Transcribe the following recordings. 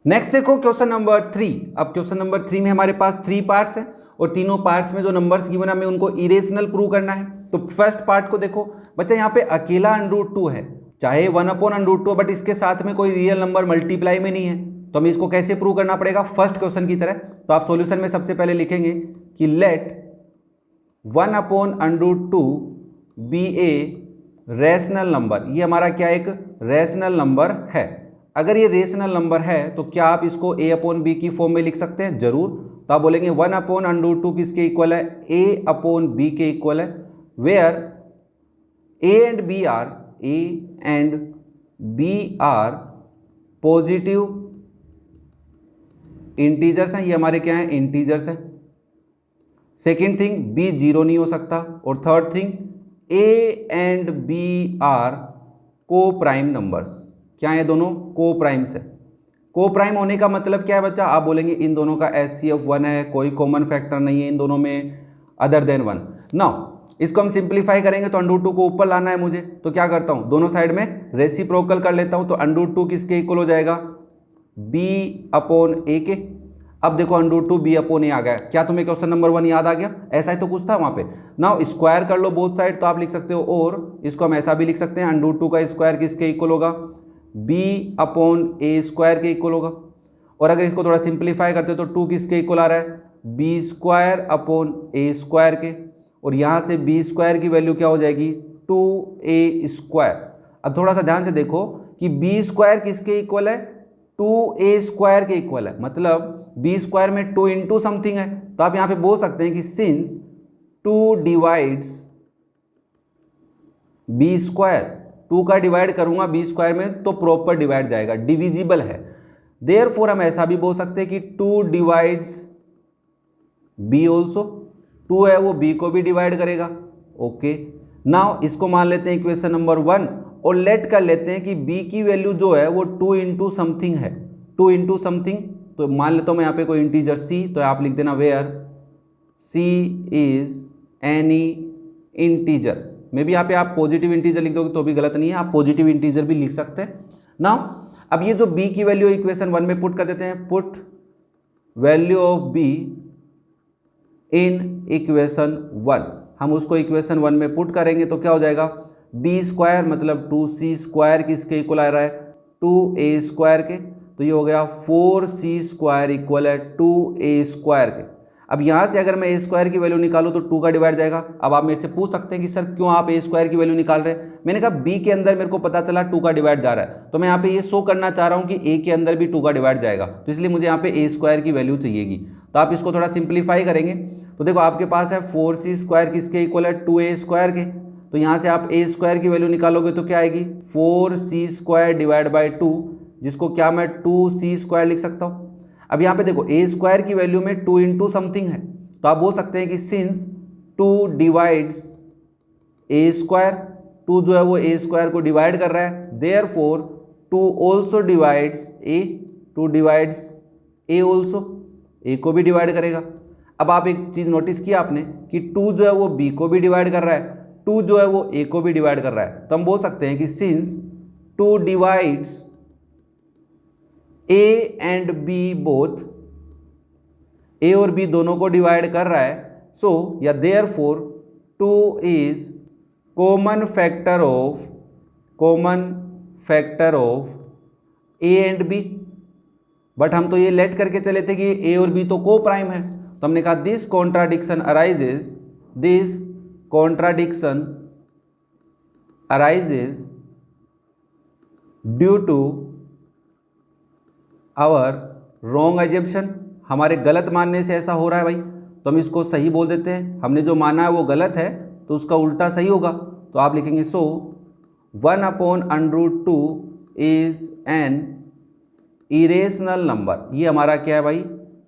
Next देखो question number 3। अब question number 3 में हमारे पास 3 पार्ट्स हैं और तीनों पार्ट्स में जो नंबर्स गिवन है हमें उनको इरेशनल प्रूव करना है। तो फर्स्ट पार्ट को देखो बच्चा, यहाँ पे अकेला √2 है, चाहे 1/√2, बट इसके साथ में कोई रियल नंबर मल्टीप्लाई में नहीं है, तो हमें इसको कैसे प्रूव करना पड़ेगा फर्स्ट क्वेश्चन की तरह। तो आप सॉल्यूशन में सबसे पहले लिखेंगे कि let 1/√2 be a rational number. ये हमारा क्या एक रैशनल नंबर है। अगर ये रेशनल नंबर है तो क्या आप इसको a/b की फॉर्म में लिख सकते हैं? जरूर। तो आप बोलेंगे 1/√2 किसके इक्वल है? a/b के इक्वल है, where a and b are positive integers हैं। ये हमारे क्या हैं? इंटीजर्स हैं। सेकेंड थिंग, b 0 नहीं हो सकता। और third thing, a and b are coprime numbers. क्या है? दोनों को प्राइम्स है। को प्राइम होने का मतलब क्या है बच्चा? आप बोलेंगे इन दोनों का HCF 1 है, कोई कॉमन फैक्टर नहीं है इन दोनों में अदर देन 1। नाउ इसको हम सिंप्लीफाई करेंगे तो √2 को ऊपर लाना है मुझे, तो क्या करता हूं, दोनों साइड में रेसिप्रोकल कर लेता हूं। तो √2 किसके इक्वल हो जाएगा? b/a के। अब देखो √2 b/a आ गया। क्या तुम्हें क्वेश्चन नंबर 1 याद आ गया? ऐसा ही तो कुछ था वहां पे। नाउ स्क्वायर कर लो बोथ साइड, तो आप लिख सकते हो, और इसको हम ऐसा भी लिख सकते हैं, √2 का स्क्वायर किसके इक्वल होगा? b/a² के इक्वल होगा। और अगर इसको थोड़ा सिंप्लीफाई करते हो तो 2 किसके इक्वल आ रहा है? b²/a² के। और यहाँ से b² की वैल्यू क्या हो जाएगी? 2a²। अब थोड़ा सा ध्यान से देखो कि b² किसके इक्वल है? 2a² के इक्वल है, मतलब b² में 2 इंटू समथिंग है। तो आप यहाँ पे बोल सकते हैं कि सिंस 2 डिवाइड्स b², 2 का डिवाइड करूंगा b² में तो प्रॉपर डिवाइड जाएगा, डिविजिबल है। देयरफॉर हम ऐसा भी बोल सकते हैं कि 2 डिवाइड्स b ऑल्सो। 2 है वो b को भी डिवाइड करेगा। ओके, नाउ इसको मान लेते हैं इक्वेशन नंबर 1 और लेट कर लेते हैं कि b की वैल्यू जो है वो 2 इंटू समथिंग है, 2 इंटू समथिंग। तो मान लेता हूं मैं यहाँ पे कोई इंटीजर c, तो आप लिख देना where c is any integer. May be यहाँ पे आप पॉजिटिव इंटीजर लिख दोगे तो भी गलत नहीं है, आप पॉजिटिव इंटीजर भी लिख सकते हैं। नाउ अब ये जो b की वैल्यू इक्वेशन 1 में पुट कर देते हैं, put value of b in equation 1। हम उसको इक्वेशन 1 में पुट करेंगे तो क्या हो जाएगा? b² मतलब 2c² किसके इक्वल आ रहा है? 2a² के। तो ये हो गया 4c² इक्वल है 2a² के। अब यहाँ से अगर मैं a² की वैल्यू निकालूँ तो 2 का डिवाइड जाएगा। अब आप मेरे से पूछ सकते हैं कि सर क्यों आप a² की वैल्यू निकाल रहे हैं? मैंने कहा b के अंदर मेरे को पता चला 2 का डिवाइड जा रहा है, तो मैं यहाँ पे ये शो करना चाह रहा हूँ कि a के अंदर भी 2 का डिवाइड जाएगा, तो इसलिए मुझे यहाँ पे a² की वैल्यू चाहिएगी। तो आप इसको थोड़ा सिंप्लीफाई करेंगे तो देखो आपके पास है 4c² किसके इक्वल है? 2a² के। तो यहाँ से आप a² की वैल्यू निकालोगे तो क्या आएगी? 4c² डिवाइड बाई 2, जिसको क्या मैं 2c² लिख सकता हूँ। अब यहाँ पे देखो a² की वैल्यू में 2 इंटू समथिंग है, तो आप बोल सकते हैं कि सिंस 2 डिवाइड्स a², 2 जो है वो a² को डिवाइड कर रहा है, therefore 2 also divides a, 2 divides a also, a को भी डिवाइड करेगा। अब आप एक चीज़ नोटिस किया आपने कि 2 जो है वो b को भी डिवाइड कर रहा है, 2 जो है वो a को भी डिवाइड कर रहा है। तो हम बोल सकते हैं कि since 2 divides a and b both, a और b दोनों को डिवाइड कर रहा है, सो या therefore 2 is common factor of a and b। But हम तो ये लेट करके चले थे कि a और b तो को प्राइम है, तो हमने कहा this contradiction arises due to our wrong assumption. हमारे गलत मानने से ऐसा हो रहा है भाई, तो हम इसको सही बोल देते हैं। हमने जो माना है वो गलत है तो उसका उल्टा सही होगा। तो आप लिखेंगे सो 1/√2 इज एन इरेशनल नंबर। ये हमारा क्या है भाई?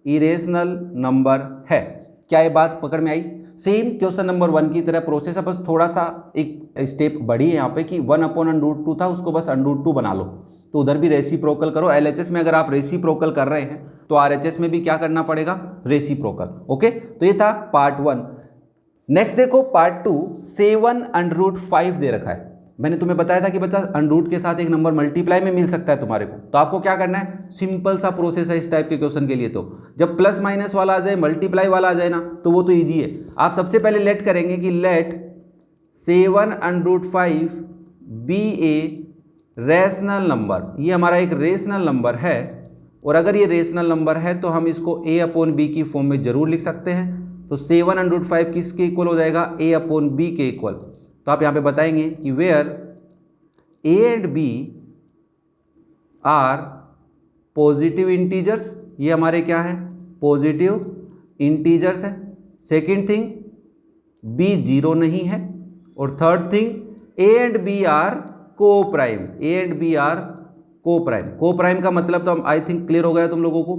इरेशनल नंबर है। क्या ये बात पकड़ में आई? सेम क्वेश्चन नंबर 1 की तरह प्रोसेस है, बस थोड़ा सा एक स्टेप बढ़ी है यहाँ पे कि 1/√2 था उसको बस √2 बना लो। तो उधर भी रेसिप्रोकल करो। LHS में अगर आप रेसिप्रोकल कर रहे हैं तो RHS में भी क्या करना पड़ेगा? रेसिप्रोकल। ओके, तो ये था पार्ट 1। नेक्स्ट देखो पार्ट 2, 7/5 दे रखा है। मैंने तुम्हें बताया था कि बच्चा अंडर के साथ एक नंबर मल्टीप्लाई में मिल सकता है तुम्हारे को, तो आपको क्या करना है, सिंपल सा प्रोसेस है इस टाइप के क्वेश्चन के लिए। तो जब प्लस माइनस वाला आ जाए, मल्टीप्लाई वाला आ जाए ना, तो वो तो ईजी है। आप सबसे पहले लेट करेंगे कि let 7√5 be a rational number, ये हमारा एक रेशनल नंबर है, और अगर ये रेशनल नंबर है तो हम इसको a/b की फॉर्म में जरूर लिख सकते हैं। तो 7/5 किसके इक्वल हो जाएगा, a/b के इक्वल। तो आप यहाँ पे बताएंगे कि where a and b are positive integers, ये हमारे क्या है, पॉजिटिव इंटीजर्स है। सेकेंड थिंग b 0 नहीं है, और third thing a and b are coprime, a and b are coprime. Coprime का मतलब तो आई थिंक क्लियर हो गया तुम लोगों को,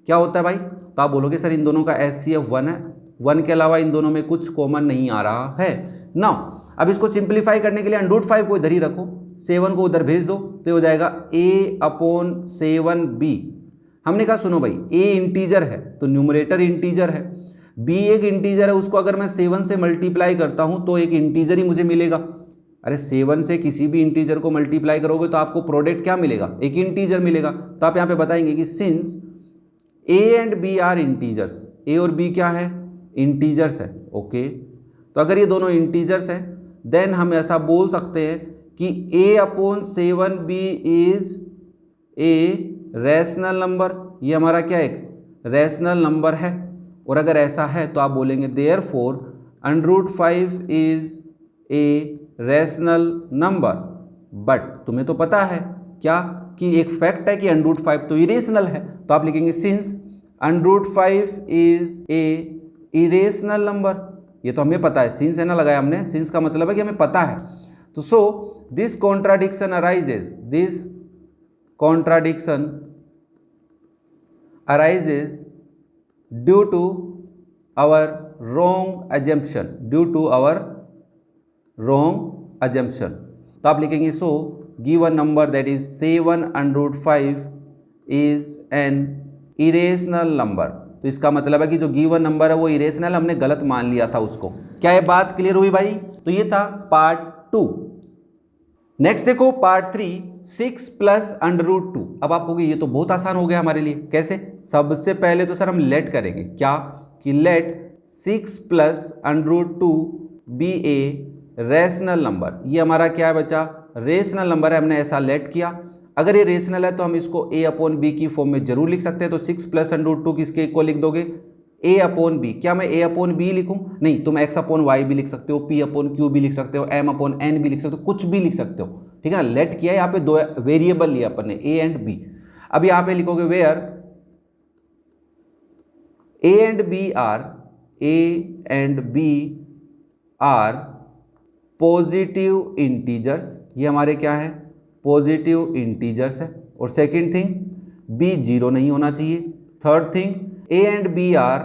क्या होता है भाई। तो आप बोलोगे सर इन दोनों का HCF 1 है, 1 के अलावा इन दोनों में कुछ कॉमन नहीं आ रहा है ना। अब इसको सिंप्लीफाई करने के लिए √5 को इधर ही रखो, 7 को उधर भेज दो, तो हो जाएगा a/7b। हमने कहा सुनो भाई, a इंटीजर है तो न्यूमरेटर इंटीजर है, b एक इंटीजर है, उसको अगर मैं 7 से मल्टीप्लाई करता हूं तो एक इंटीजर ही मुझे मिलेगा। अरे 7 से किसी भी इंटीजर को मल्टीप्लाई करोगे तो आपको प्रोडक्ट क्या मिलेगा, एक इंटीजर मिलेगा। तो आप यहाँ पे बताएंगे कि since a and b are integers, a और b क्या है, इंटीजर्स है। ओके, तो अगर ये दोनों इंटीजर्स हैं देन हम ऐसा बोल सकते हैं कि a/7b is a rational number, ये हमारा क्या एक रैशनल नंबर है। और अगर ऐसा है तो आप बोलेंगे therefore √5 is a rational number. But तुम्हें तो पता है क्या कि एक फैक्ट है कि √5 तो इरेशनल है, तो आप लिखेंगे since √5 is a irrational number. ये तो हमें पता है, सिंस है ना लगाया हमने, सिंस का मतलब है कि हमें पता है। तो so this contradiction arises, this contradiction arises due to our wrong assumption, due to our wrong assumption. तो आप लिखेंगे so given number that is 7/5 is an irrational number. तो इसका मतलब है कि जो गिवन नंबर है वो इरेशनल, हमने गलत मान लिया था उसको। क्या ये बात क्लियर हुई भाई। तो ये था पार्ट 2। नेक्स्ट देखो पार्ट 3, 6 + √2। अब आप कहोगे ये तो बहुत आसान हो गया हमारे लिए, कैसे। सबसे पहले तो सर हम लेट करेंगे क्या, कि let 6 + √2 be a rational number. ये हमारा क्या है बच्चा, रेशनल नंबर है, हमने ऐसा लेट किया। अगर ये रेशनल है तो हम इसको a/b की फॉर्म में जरूर लिख सकते हैं। तो 6 + √2 किसके इक्वल लिख दोगे, a/b। क्या मैं a/b लिखूं, नहीं, तुम x/y भी लिख सकते हो, p/q भी लिख सकते हो, m/n भी लिख सकते हो, कुछ भी लिख सकते हो, ठीक है ना। लेट किया, यहाँ पे दो वेरिएबल लिया अपन ने, a एंड b। अब यहाँ पे लिखोगे where a and b are positive integers. ये हमारे क्या है, पॉजिटिव इंटीजर्स है। और सेकंड थिंग b 0 नहीं होना चाहिए। Third thing a and b are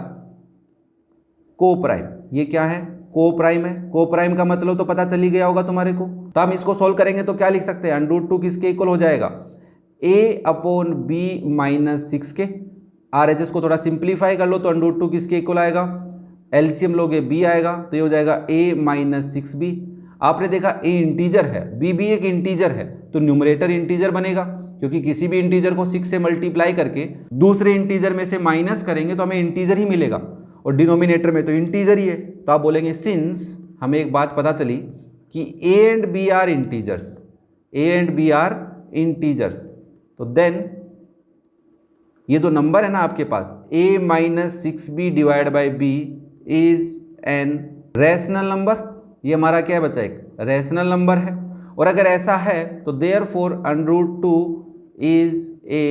coprime. ये क्या है, को प्राइम है। को प्राइम का मतलब तो पता चली गया होगा तुम्हारे को। तो हम इसको सोल्व करेंगे तो क्या लिख सकते हैं, √2 किसके इक्वल हो जाएगा, a/b - 6 के। RHS को थोड़ा सिंप्लीफाई कर लो तो √2 किसके इक्वल आएगा, एलसीएम लोगे b आएगा, तो ये हो जाएगा a - 6b। आपने देखा a इंटीजर है, b भी एक इंटीजर है, तो न्यूमरेटर इंटीजर बनेगा, क्योंकि किसी भी इंटीजर को 6 से मल्टीप्लाई करके दूसरे इंटीजर में से माइनस करेंगे तो हमें इंटीजर ही मिलेगा, और डिनोमिनेटर में तो इंटीजर ही है। तो आप बोलेंगे सिंस, हमें एक बात पता चली कि a and b are integers, a and b are integers, तो देन ये जो नंबर है ना आपके पास a - 6b / b is an rational number. ये हमारा क्या है बच्चा, एक रैशनल नंबर है। और अगर ऐसा है तो therefore √2 is a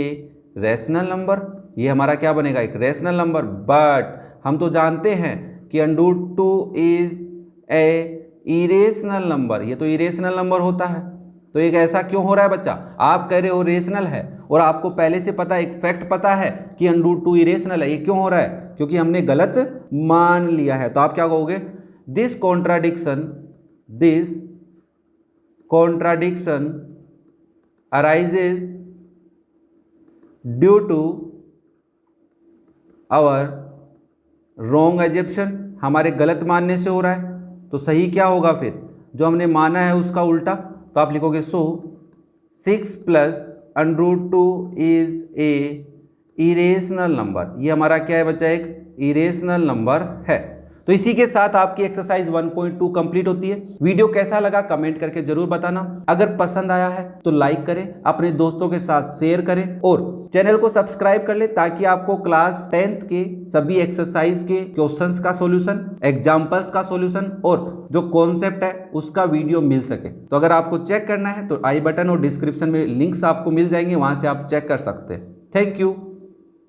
rational number. ये हमारा क्या बनेगा, एक रैशनल नंबर। बट हम तो जानते हैं कि √2 इज ए इरेशनल नंबर। ये तो इरेशनल नंबर होता है, तो एक ऐसा क्यों हो रहा है बच्चा, आप कह रहे हो रेशनल है और आपको पहले से पता, एक फैक्ट पता है कि √2 इरेशनल है, ये क्यों हो रहा है, क्योंकि हमने गलत मान लिया है। तो आप क्या कहोगे, this contradiction arises due to our wrong assumption. हमारे गलत मानने से हो रहा है। तो सही क्या होगा फिर, जो हमने माना है उसका उल्टा। तो आप लिखोगे सो 6 plus √2 is a irrational number. ये हमारा क्या है बच्चा, एक इरेशनल नंबर है। तो इसी के साथ आपकी एक्सरसाइज 1.2 कंप्लीट होती है। वीडियो कैसा लगा कमेंट करके जरूर बताना। अगर पसंद आया है तो लाइक करें, अपने दोस्तों के साथ शेयर करें और चैनल को सब्सक्राइब कर ले ताकि आपको क्लास 10th के सभी एक्सरसाइज के क्वेश्चंस का सॉल्यूशन, एग्जांपल्स का सॉल्यूशन और जो कॉन्सेप्ट है उसका वीडियो मिल सके। तो अगर आपको चेक करना है तो आई बटन और डिस्क्रिप्शन में लिंक्स आपको मिल जाएंगे, वहां से आप चेक कर सकते हैं। Thank you.